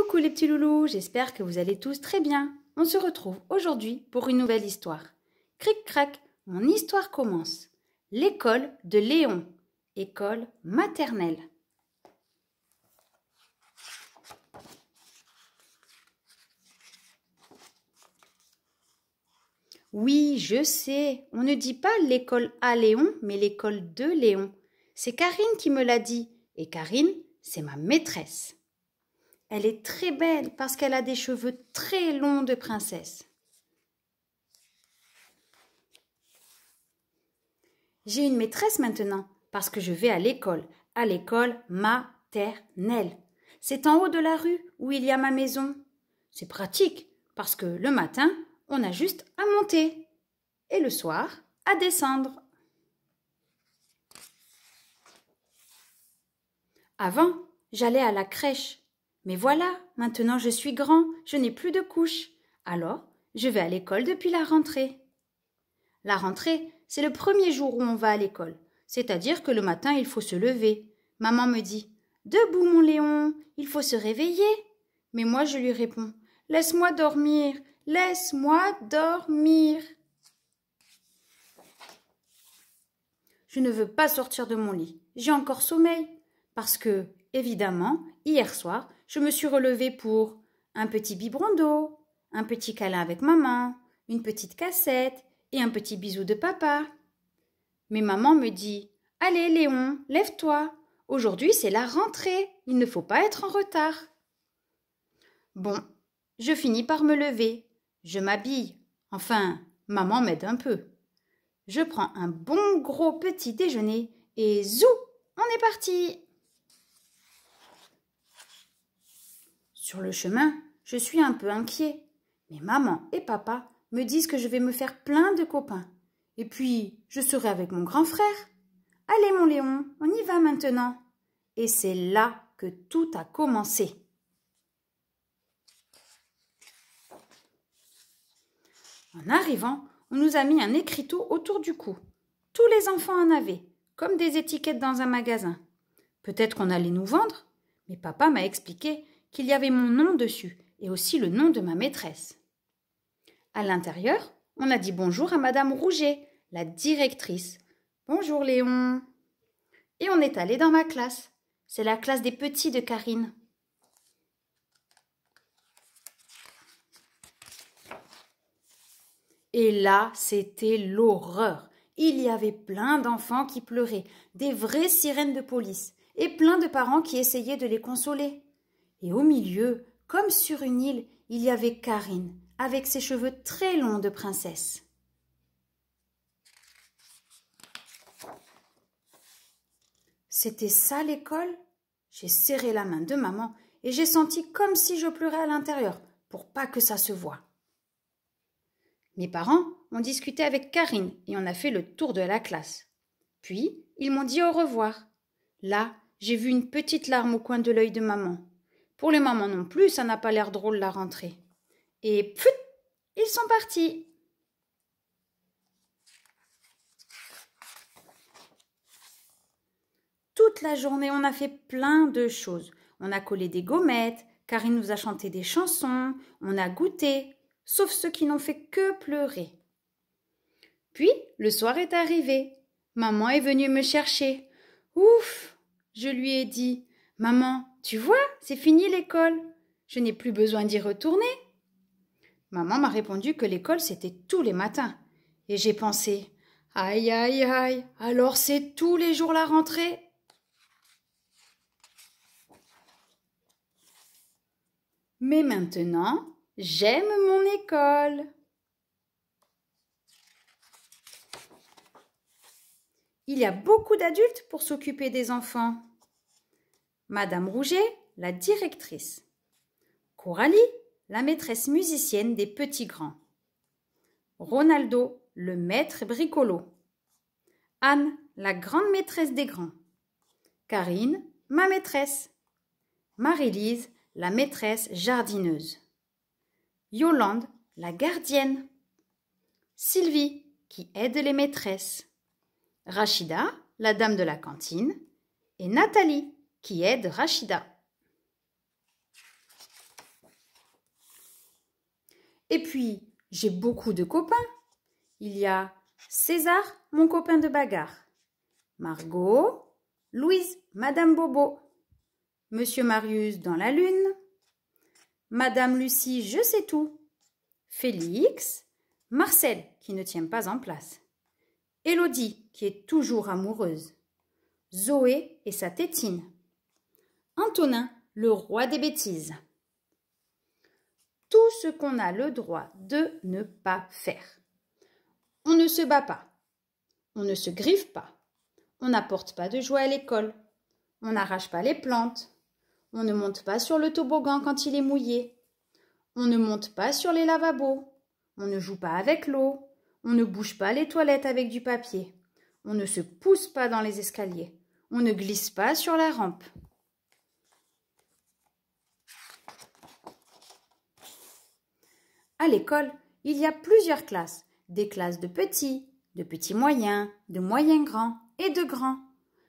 Coucou les petits loulous, j'espère que vous allez tous très bien. On se retrouve aujourd'hui pour une nouvelle histoire. Cric-crac, mon histoire commence. L'école de Léon, école maternelle. Oui, je sais, on ne dit pas l'école à Léon, mais l'école de Léon. C'est Karine qui me l'a dit, et Karine, c'est ma maîtresse. Elle est très belle parce qu'elle a des cheveux très longs de princesse. J'ai une maîtresse maintenant parce que je vais à l'école maternelle. C'est en haut de la rue où il y a ma maison. C'est pratique parce que le matin, on a juste à monter et le soir, à descendre. Avant, j'allais à la crèche. Mais voilà, maintenant je suis grand, je n'ai plus de couches. Alors, je vais à l'école depuis la rentrée. La rentrée, c'est le premier jour où on va à l'école. C'est-à-dire que le matin, il faut se lever. Maman me dit « Debout, mon Léon, il faut se réveiller. » Mais moi, je lui réponds « Laisse-moi dormir, laisse-moi dormir. » Je ne veux pas sortir de mon lit. J'ai encore sommeil. Parce que, évidemment, hier soir, je me suis relevée pour un petit biberon d'eau, un petit câlin avec maman, une petite cassette et un petit bisou de papa. Mais maman me dit « Allez Léon, lève-toi. Aujourd'hui c'est la rentrée, il ne faut pas être en retard. » Bon, je finis par me lever. Je m'habille. Enfin, maman m'aide un peu. Je prends un bon gros petit déjeuner et zou, on est parti. Sur le chemin, je suis un peu inquiet. Mais maman et papa me disent que je vais me faire plein de copains. Et puis, je serai avec mon grand frère. Allez mon Léon, on y va maintenant. Et c'est là que tout a commencé. En arrivant, on nous a mis un écriteau autour du cou. Tous les enfants en avaient, comme des étiquettes dans un magasin. Peut-être qu'on allait nous vendre, mais papa m'a expliqué qu'il y avait mon nom dessus et aussi le nom de ma maîtresse. À l'intérieur, on a dit bonjour à Madame Rouget, la directrice. Bonjour Léon. Et on est allé dans ma classe. C'est la classe des petits de Karine. Et là, c'était l'horreur. Il y avait plein d'enfants qui pleuraient, des vraies sirènes de police, et plein de parents qui essayaient de les consoler. Et au milieu, comme sur une île, il y avait Karine, avec ses cheveux très longs de princesse. C'était ça l'école? J'ai serré la main de maman et j'ai senti comme si je pleurais à l'intérieur, pour pas que ça se voie. Mes parents ont discuté avec Karine et on a fait le tour de la classe. Puis, ils m'ont dit au revoir. Là, j'ai vu une petite larme au coin de l'œil de maman. Pour les mamans non plus, ça n'a pas l'air drôle la rentrée. Et pfut, ils sont partis. Toute la journée, on a fait plein de choses. On a collé des gommettes, Karine nous a chanté des chansons, on a goûté, sauf ceux qui n'ont fait que pleurer. Puis, le soir est arrivé. Maman est venue me chercher. Ouf! Je lui ai dit, « Maman, tu vois, c'est fini l'école. Je n'ai plus besoin d'y retourner. » Maman m'a répondu que l'école, c'était tous les matins. Et j'ai pensé, « Aïe, aïe, aïe, alors c'est tous les jours la rentrée. » Mais maintenant, j'aime mon école. Il y a beaucoup d'adultes pour s'occuper des enfants. Madame Rouget, la directrice. Coralie, la maîtresse musicienne des petits grands. Ronaldo, le maître bricolo. Anne, la grande maîtresse des grands. Karine, ma maîtresse. Marie-Lise, la maîtresse jardineuse. Yolande, la gardienne. Sylvie, qui aide les maîtresses. Rachida, la dame de la cantine. Et Nathalie, qui aide Rachida. Et puis, j'ai beaucoup de copains. Il y a César, mon copain de bagarre. Margot, Louise, Madame Bobo. Monsieur Marius dans la lune. Madame Lucie, je sais tout. Félix, Marcel, qui ne tient pas en place. Élodie, qui est toujours amoureuse. Zoé et sa tétine. Antonin, le roi des bêtises. Tout ce qu'on a le droit de ne pas faire. On ne se bat pas. On ne se griffe pas. On n'apporte pas de jouets à l'école. On n'arrache pas les plantes. On ne monte pas sur le toboggan quand il est mouillé. On ne monte pas sur les lavabos. On ne joue pas avec l'eau. On ne bouge pas les toilettes avec du papier. On ne se pousse pas dans les escaliers. On ne glisse pas sur la rampe. À l'école, il y a plusieurs classes. Des classes de petits moyens, de moyens grands et de grands.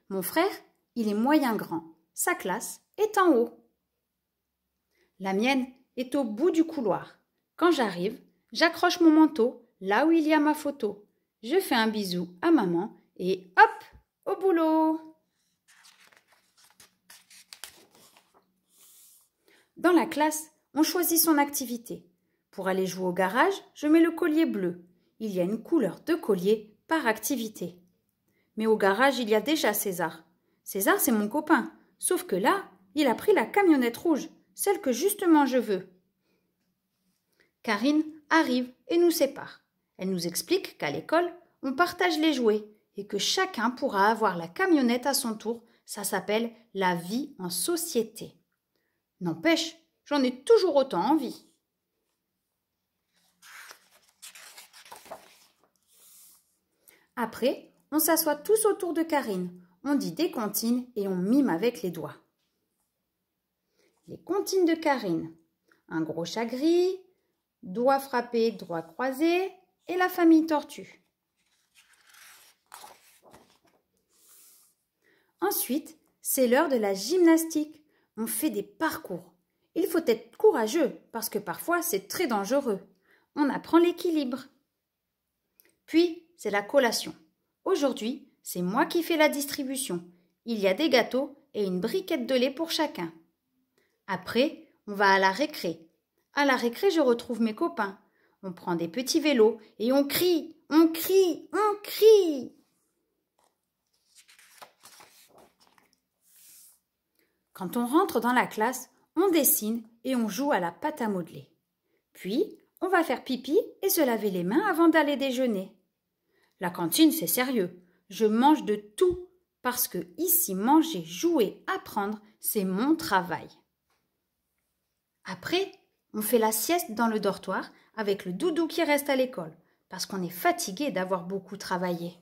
Mon frère, il est moyen grand. Sa classe est en haut. La mienne est au bout du couloir. Quand j'arrive, j'accroche mon manteau là où il y a ma photo. Je fais un bisou à maman et hop, au boulot. Dans la classe, on choisit son activité. Pour aller jouer au garage, je mets le collier bleu. Il y a une couleur de collier par activité. Mais au garage, il y a déjà César. César, c'est mon copain. Sauf que là, il a pris la camionnette rouge, celle que justement je veux. Karine arrive et nous sépare. Elle nous explique qu'à l'école, on partage les jouets et que chacun pourra avoir la camionnette à son tour. Ça s'appelle la vie en société. N'empêche, j'en ai toujours autant envie. Après, on s'assoit tous autour de Karine. On dit des comptines et on mime avec les doigts. Les comptines de Karine. Un gros chat gris, doigt frappé, doigt croisé et la famille tortue. Ensuite, c'est l'heure de la gymnastique. On fait des parcours. Il faut être courageux parce que parfois c'est très dangereux. On apprend l'équilibre. Puis, c'est la collation. Aujourd'hui, c'est moi qui fais la distribution. Il y a des gâteaux et une briquette de lait pour chacun. Après, on va à la récré. À la récré, je retrouve mes copains. On prend des petits vélos et on crie, on crie, on crie. Quand on rentre dans la classe, on dessine et on joue à la pâte à modeler. Puis, on va faire pipi et se laver les mains avant d'aller déjeuner. La cantine, c'est sérieux. Je mange de tout parce que ici, manger, jouer, apprendre, c'est mon travail. Après, on fait la sieste dans le dortoir avec le doudou qui reste à l'école parce qu'on est fatigué d'avoir beaucoup travaillé.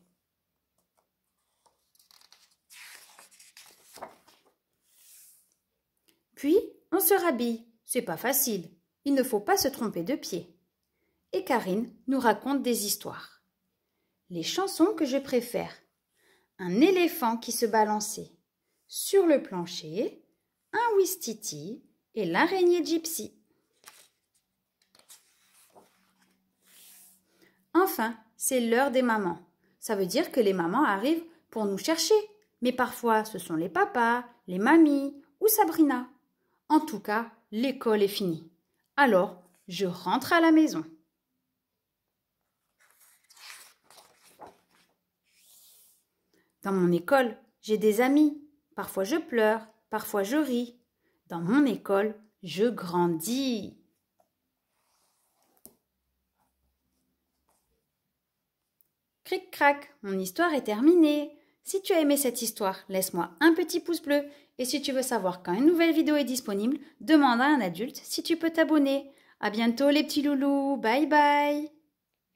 Puis, on se rhabille. C'est pas facile. Il ne faut pas se tromper de pied. Et Karine nous raconte des histoires. Les chansons que je préfère. Un éléphant qui se balançait. Sur le plancher, un ouistiti et l'araignée gypsy. Enfin, c'est l'heure des mamans. Ça veut dire que les mamans arrivent pour nous chercher. Mais parfois, ce sont les papas, les mamies ou Sabrina. En tout cas, l'école est finie. Alors, je rentre à la maison. Dans mon école, j'ai des amis. Parfois je pleure, parfois je ris. Dans mon école, je grandis. Cric-crac, mon histoire est terminée. Si tu as aimé cette histoire, laisse-moi un petit pouce bleu. Et si tu veux savoir quand une nouvelle vidéo est disponible, demande à un adulte si tu peux t'abonner. À bientôt les petits loulous, bye bye.